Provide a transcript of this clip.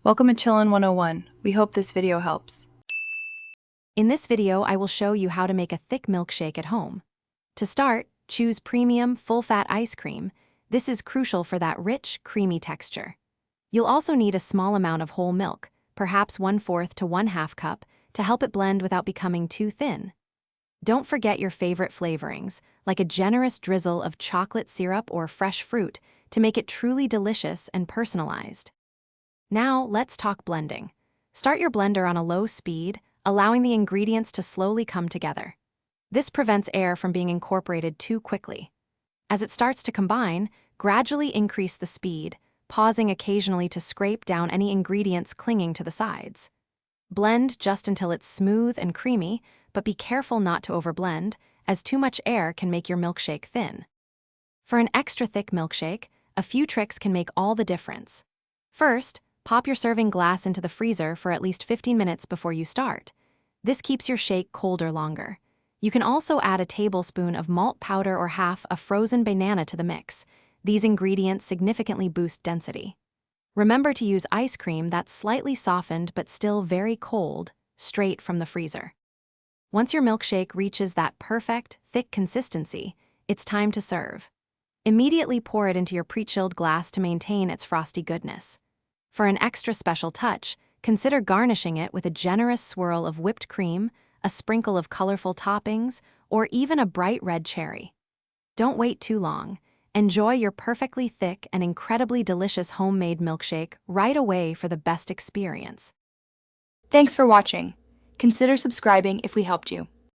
Welcome to Chillin' 101. We hope this video helps. In this video, I will show you how to make a thick milkshake at home. To start, choose premium, full-fat ice cream. This is crucial for that rich, creamy texture. You'll also need a small amount of whole milk, perhaps 1/4 to 1/2 cup, to help it blend without becoming too thin. Don't forget your favorite flavorings, like a generous drizzle of chocolate syrup or fresh fruit, to make it truly delicious and personalized. Now, let's talk blending. Start your blender on a low speed, allowing the ingredients to slowly come together. This prevents air from being incorporated too quickly. As it starts to combine, gradually increase the speed, pausing occasionally to scrape down any ingredients clinging to the sides. Blend just until it's smooth and creamy, but be careful not to overblend, as too much air can make your milkshake thin. For an extra thick milkshake, a few tricks can make all the difference. First, pop your serving glass into the freezer for at least 15 minutes before you start. This keeps your shake colder longer. You can also add a tablespoon of malt powder or half a frozen banana to the mix. These ingredients significantly boost density. Remember to use ice cream that's slightly softened but still very cold, straight from the freezer. Once your milkshake reaches that perfect, thick consistency, it's time to serve. Immediately pour it into your pre-chilled glass to maintain its frosty goodness. For an extra special touch, consider garnishing it with a generous swirl of whipped cream, a sprinkle of colorful toppings, or even a bright red cherry. Don't wait too long. Enjoy your perfectly thick and incredibly delicious homemade milkshake right away for the best experience. Thanks for watching. Consider subscribing if we helped you.